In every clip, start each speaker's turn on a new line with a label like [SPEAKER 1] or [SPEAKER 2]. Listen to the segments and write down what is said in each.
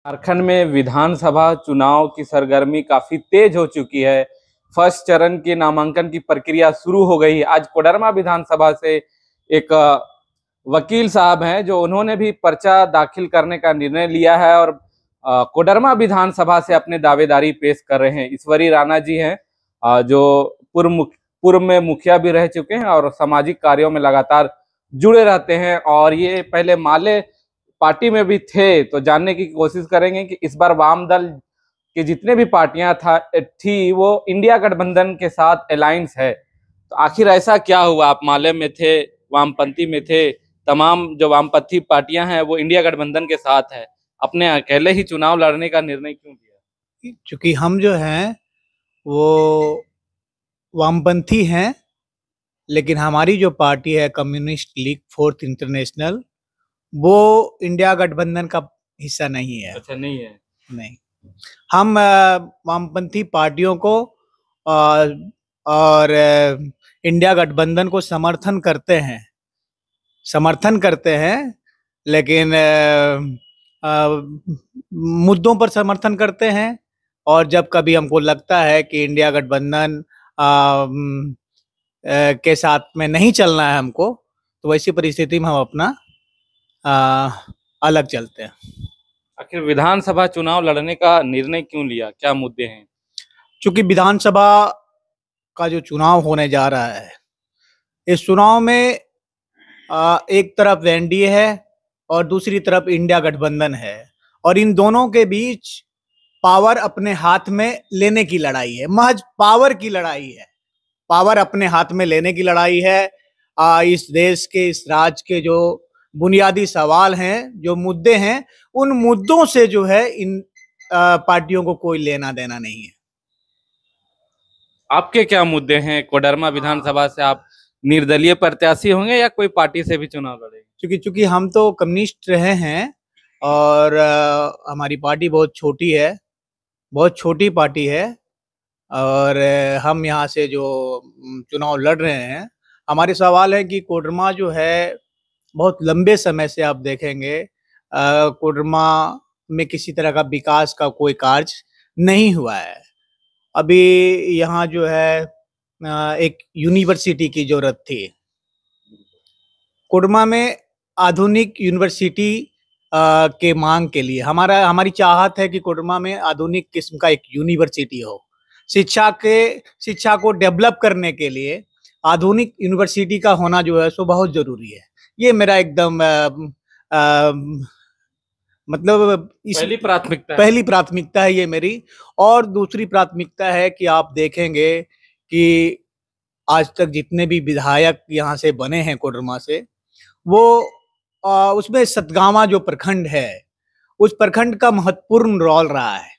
[SPEAKER 1] झारखंड में विधानसभा चुनाव की सरगर्मी काफी तेज हो चुकी है। फर्स्ट चरण के नामांकन की प्रक्रिया शुरू हो गई। आज कोडरमा विधानसभा से एक वकील साहब हैं जो उन्होंने भी पर्चा दाखिल करने का निर्णय लिया है और कोडरमा विधानसभा से अपने दावेदारी पेश कर रहे हैं। ईश्वरी राणा जी हैं जो पूर्व में मुखिया भी रह चुके हैं और सामाजिक कार्यों में लगातार जुड़े रहते हैं और ये पहले माले पार्टी में भी थे। तो जानने की कोशिश करेंगे कि इस बार वाम दल के जितने भी पार्टियां थी वो इंडिया गठबंधन के साथ अलायंस है। तो आखिर ऐसा क्या हुआ? आप माले में थे, वामपंथी में थे, तमाम जो वामपंथी पार्टियां हैं वो इंडिया गठबंधन के साथ है, अपने अकेले ही चुनाव लड़ने का निर्णय क्यों लिया?
[SPEAKER 2] क्योंकि हम जो हैं वो वामपंथी हैं, लेकिन हमारी जो पार्टी है कम्युनिस्ट लीग फोर्थ इंटरनेशनल, वो इंडिया गठबंधन का हिस्सा नहीं है।
[SPEAKER 1] अच्छा, नहीं है?
[SPEAKER 2] नहीं, हम वामपंथी पार्टियों को और इंडिया गठबंधन को समर्थन करते हैं, लेकिन मुद्दों पर समर्थन करते हैं। और जब कभी हमको लगता है कि इंडिया गठबंधन के साथ में नहीं चलना है हमको, तो वैसी परिस्थिति में हम अपना अलग चलते हैं।
[SPEAKER 1] आखिर विधानसभा चुनाव लड़ने का निर्णय क्यों लिया? क्या मुद्दे हैं?
[SPEAKER 2] क्योंकि विधानसभा का जो चुनाव होने जा रहा है, इस चुनाव में एक तरफ एनडीए है और दूसरी तरफ इंडिया गठबंधन है, और इन दोनों के बीच पावर अपने हाथ में लेने की लड़ाई है। महज पावर की लड़ाई है, पावर अपने हाथ में लेने की लड़ाई है। इस देश के, इस राज्य के जो बुनियादी सवाल हैं, जो मुद्दे हैं, उन मुद्दों से जो है इन पार्टियों को कोई लेना देना नहीं है।
[SPEAKER 1] आपके क्या मुद्दे हैं? कोडरमा विधानसभा से आप निर्दलीय प्रत्याशी होंगे या कोई पार्टी से भी चुनाव लड़ेंगे?
[SPEAKER 2] क्योंकि हम तो कम्युनिस्ट रहे हैं और हमारी पार्टी बहुत छोटी है, बहुत छोटी पार्टी है, और हम यहाँ से जो चुनाव लड़ रहे हैं, हमारे सवाल है कि कोडरमा जो है बहुत लंबे समय से आप देखेंगे कोडरमा में किसी तरह का विकास का कोई कार्य नहीं हुआ है। अभी यहाँ जो है एक यूनिवर्सिटी की जरूरत थी। कोडरमा में आधुनिक यूनिवर्सिटी के मांग के लिए हमारी चाहत है कि कोडरमा में आधुनिक किस्म का एक यूनिवर्सिटी हो। शिक्षा को डेवलप करने के लिए आधुनिक यूनिवर्सिटी का होना जो है सो बहुत जरूरी है। ये मेरा एकदम मतलब पहली प्राथमिकता है ये मेरी। और दूसरी प्राथमिकता है कि आप देखेंगे कि आज तक जितने भी विधायक यहाँ से बने हैं कोडरमा से, वो उसमें सतगावा जो प्रखंड है, उस प्रखंड का महत्वपूर्ण रोल रहा है,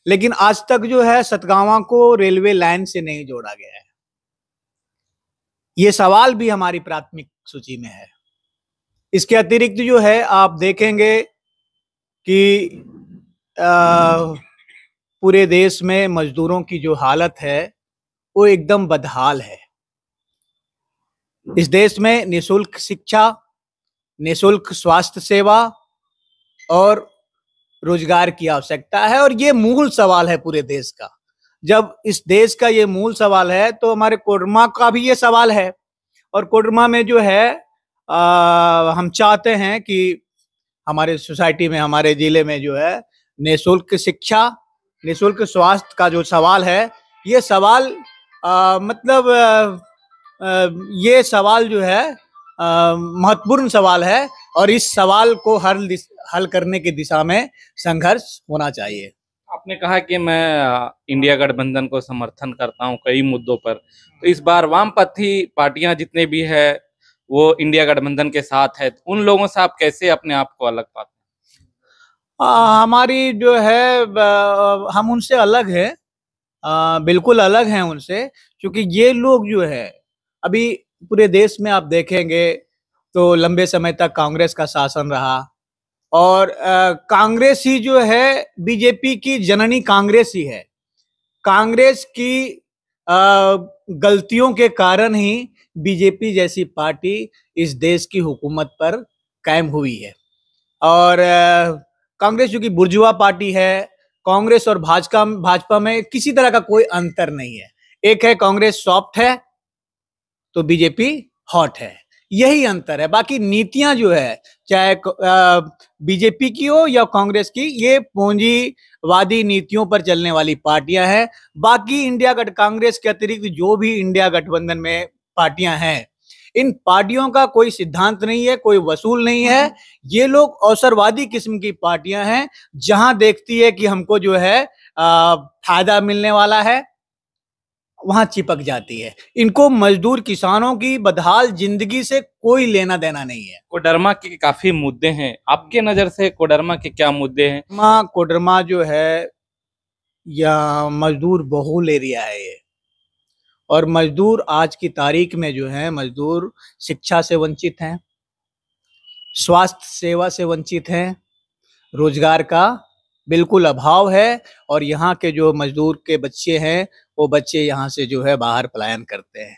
[SPEAKER 2] लेकिन आज तक जो है सतगावा को रेलवे लाइन से नहीं जोड़ा गया है। ये सवाल भी हमारी प्राथमिक सूची में है। इसके अतिरिक्त जो है आप देखेंगे कि पूरे देश में मजदूरों की जो हालत है वो एकदम बदहाल है। इस देश में निःशुल्क शिक्षा, निःशुल्क स्वास्थ्य सेवा और रोजगार की आवश्यकता है, और ये मूल सवाल है पूरे देश का। जब इस देश का ये मूल सवाल है तो हमारे कोडरमा का भी ये सवाल है। और कोडरमा में जो है हम चाहते हैं कि हमारे सोसाइटी में, हमारे जिले में जो है निःशुल्क शिक्षा, निःशुल्क स्वास्थ्य का जो सवाल है, ये सवाल ये सवाल जो है महत्वपूर्ण सवाल है, और इस सवाल को हल करने की दिशा में संघर्ष होना चाहिए।
[SPEAKER 1] आपने कहा कि मैं इंडिया गठबंधन को समर्थन करता हूं कई मुद्दों पर, तो इस बार वामपंथी पार्टियां जितने भी है वो इंडिया गठबंधन के साथ है, उन लोगों से आप कैसे अपने आप को अलग पाते हैं?
[SPEAKER 2] हमारी जो है हम उनसे अलग है, बिल्कुल अलग हैं उनसे, क्योंकि ये लोग जो है अभी पूरे देश में आप देखेंगे तो लंबे समय तक कांग्रेस का शासन रहा, और कांग्रेस ही जो है बीजेपी की जननी कांग्रेस ही है। कांग्रेस की गलतियों के कारण ही बीजेपी जैसी पार्टी इस देश की हुकूमत पर कायम हुई है। और कांग्रेस जो कि बुर्जुआ पार्टी है, कांग्रेस और भाजपा में किसी तरह का कोई अंतर नहीं है। एक है कांग्रेस सॉफ्ट है तो बीजेपी हॉट है, यही अंतर है। बाकी नीतियां जो है, चाहे बीजेपी की हो या कांग्रेस की, ये पूंजीवादी नीतियों पर चलने वाली पार्टियां हैं। बाकी कांग्रेस के अतिरिक्त जो भी इंडिया गठबंधन में पार्टियां हैं, इन पार्टियों का कोई सिद्धांत नहीं है, कोई वसूल नहीं है। ये लोग अवसरवादी किस्म की पार्टियां हैं, जहां देखती है कि हमको जो है फायदा मिलने वाला है, वहां चिपक जाती है। इनको मजदूर किसानों की बदहाल जिंदगी से कोई लेना देना नहीं है।
[SPEAKER 1] कोडरमा के काफी मुद्दे हैं, आपके नजर से कोडरमा के क्या मुद्दे हैं?
[SPEAKER 2] कोडरमा जो है या मजदूर बहुल एरिया है ये, और मजदूर आज की तारीख में जो है, मजदूर शिक्षा से वंचित हैं, स्वास्थ्य सेवा से वंचित हैं, रोजगार का बिल्कुल अभाव है। और यहाँ के जो मजदूर के बच्चे हैं, वो बच्चे यहाँ से जो है बाहर पलायन करते हैं।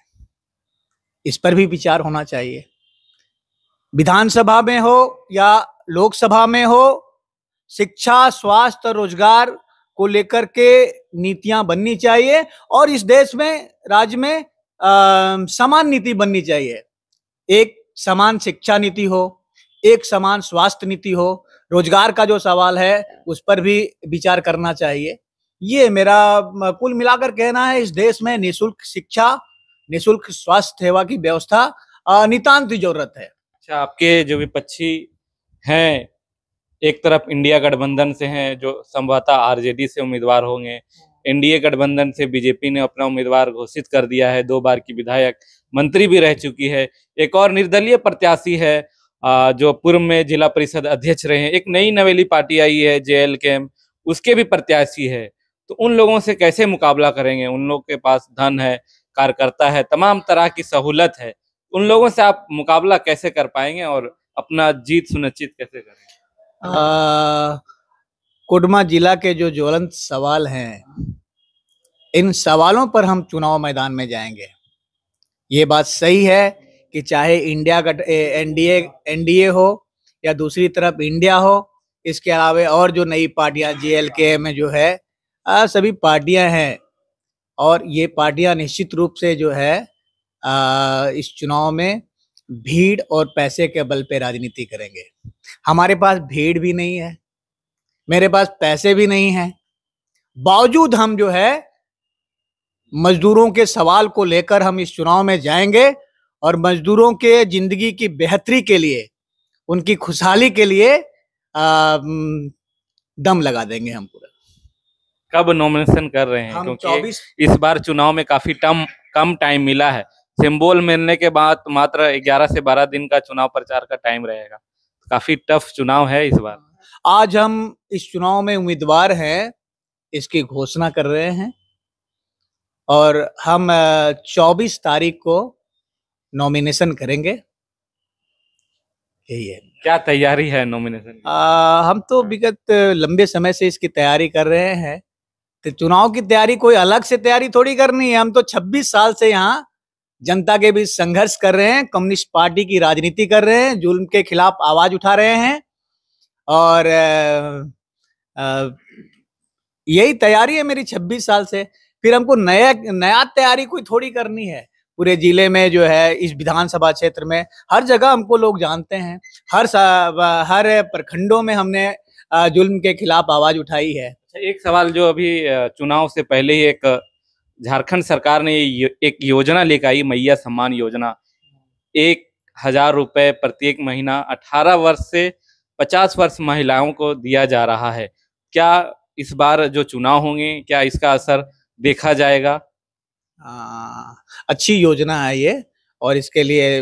[SPEAKER 2] इस पर भी विचार होना चाहिए। विधानसभा में हो या लोकसभा में हो, शिक्षा, स्वास्थ्य और रोजगार को लेकर के नीतियां बननी चाहिए, और इस देश में, राज्य में समान नीति बननी चाहिए। एक समान शिक्षा नीति हो, एक समान स्वास्थ्य नीति हो, रोजगार का जो सवाल है उस पर भी विचार करना चाहिए। ये मेरा कुल मिलाकर कहना है। इस देश में निःशुल्क शिक्षा, निःशुल्क स्वास्थ्य सेवा की व्यवस्था नितांत जरूरत है।
[SPEAKER 1] अच्छा, आपके जो विपक्षी हैं, एक तरफ इंडिया गठबंधन से हैं, जो संभवतः आरजेडी से उम्मीदवार होंगे। एनडीए गठबंधन से बीजेपी ने अपना उम्मीदवार घोषित कर दिया है, 2 बार की विधायक, मंत्री भी रह चुकी है। एक और निर्दलीय प्रत्याशी है जो पूर्व में जिला परिषद अध्यक्ष रहे हैं। एक नई नवेली पार्टी आई है JLKM, उसके भी प्रत्याशी है। तो उन लोगों से कैसे मुकाबला करेंगे? उन लोगों के पास धन है, कार्यकर्ता है, तमाम तरह की सहूलत है। उन लोगों से आप मुकाबला कैसे कर पाएंगे और अपना जीत सुनिश्चित कैसे करेंगे?
[SPEAKER 2] कोडरमा जिला के जो ज्वलंत सवाल हैं, इन सवालों पर हम चुनाव मैदान में जाएंगे। ये बात सही है कि चाहे एनडीए हो या दूसरी तरफ इंडिया हो, इसके अलावा और जो नई पार्टियां JLK में जो है, सभी पार्टियां हैं, और ये पार्टियां निश्चित रूप से जो है इस चुनाव में भीड़ और पैसे के बल पे राजनीति करेंगे। हमारे पास भीड़ भी नहीं है, मेरे पास पैसे भी नहीं है, बावजूद हम जो है मजदूरों के सवाल को लेकर हम इस चुनाव में जाएंगे, और मजदूरों के जिंदगी की बेहतरी के लिए, उनकी खुशहाली के लिए दम लगा देंगे हम पूरा।
[SPEAKER 1] कब नॉमिनेशन कर रहे हैं? क्योंकि इस बार चुनाव में काफी कम टाइम मिला है। सिंबल मिलने के बाद मात्र 11 से 12 दिन का चुनाव प्रचार का टाइम रहेगा। काफी टफ चुनाव है इस बार।
[SPEAKER 2] आज हम इस चुनाव में उम्मीदवार हैं, इसकी घोषणा कर रहे हैं, और हम 24 तारीख को नॉमिनेशन करेंगे। यही है।
[SPEAKER 1] क्या तैयारी है नॉमिनेशन की?
[SPEAKER 2] हम तो विगत लंबे समय से इसकी तैयारी कर रहे हैं। तो चुनाव की तैयारी कोई अलग से तैयारी थोड़ी करनी है। हम तो 26 साल से यहाँ जनता के बीच संघर्ष कर रहे हैं, कम्युनिस्ट पार्टी की राजनीति कर रहे हैं, जुल्म के खिलाफ आवाज उठा रहे हैं, और यही तैयारी है मेरी 26 साल से। फिर हमको नया तैयारी कोई थोड़ी करनी है। पूरे जिले में जो है, इस विधानसभा क्षेत्र में हर जगह हमको लोग जानते हैं, हर प्रखंडों में हमने जुल्म के खिलाफ आवाज उठाई है।
[SPEAKER 1] एक सवाल, जो अभी चुनाव से पहले ही एक झारखंड सरकार ने एक योजना लेकर आई, मैया सम्मान योजना, 1,000 रुपए प्रत्येक महीना 18 वर्ष से 50 वर्ष महिलाओं को दिया जा रहा है। क्या इस बार जो चुनाव होंगे, क्या इसका असर देखा जाएगा?
[SPEAKER 2] अच्छी योजना है ये, और इसके लिए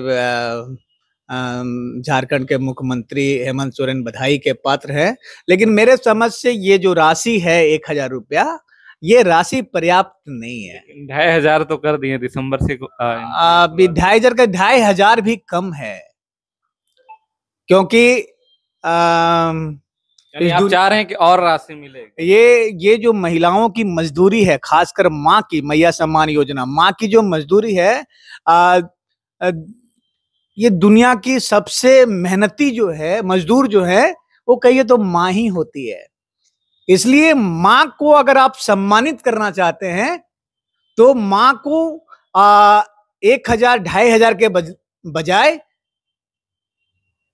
[SPEAKER 2] झारखंड के मुख्यमंत्री हेमंत सोरेन बधाई के पात्र हैं। लेकिन मेरे समझ से ये जो राशि है 1,000 रुपया, ये राशि पर्याप्त नहीं है।
[SPEAKER 1] 2,500 तो कर दिए दिसंबर से।
[SPEAKER 2] 2,500 का 2,500 भी कम है, क्योंकि
[SPEAKER 1] आप चाह रहे हैं कि और राशि मिले।
[SPEAKER 2] ये जो महिलाओं की मजदूरी है, खासकर माँ की, मैया सम्मान योजना, माँ की जो मजदूरी है, ये दुनिया की सबसे मेहनती जो है मजदूर जो है, वो कहिए तो माँ ही होती है। इसलिए माँ को अगर आप सम्मानित करना चाहते हैं तो माँ को 1,000 2,500 के बजाय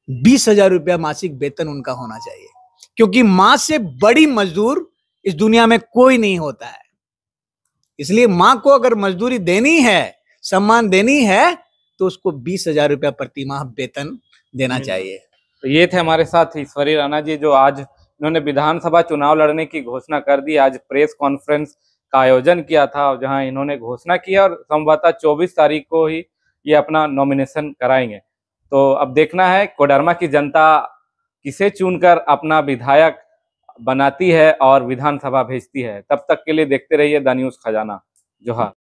[SPEAKER 2] 20,000 रुपया मासिक वेतन उनका होना चाहिए, क्योंकि माँ से बड़ी मजदूर इस दुनिया में कोई नहीं होता है। इसलिए माँ को अगर मजदूरी देनी है, सम्मान देनी है, तो उसको 20,000 रुपया प्रति माह वेतन देना चाहिए।
[SPEAKER 1] तो ये थे हमारे साथ ईश्वरी राणा जी, जो आज इन्होंने विधानसभा चुनाव लड़ने की घोषणा कर दी। आज प्रेस कॉन्फ्रेंस का आयोजन किया था जहां इन्होंने घोषणा की और संभवतः 24 तारीख को ही ये अपना नॉमिनेशन कराएंगे। तो अब देखना है कोडरमा की जनता किसे चुनकर अपना विधायक बनाती है और विधानसभा भेजती है। तब तक के लिए देखते रहिए द न्यूज़ खजाना। जोहार।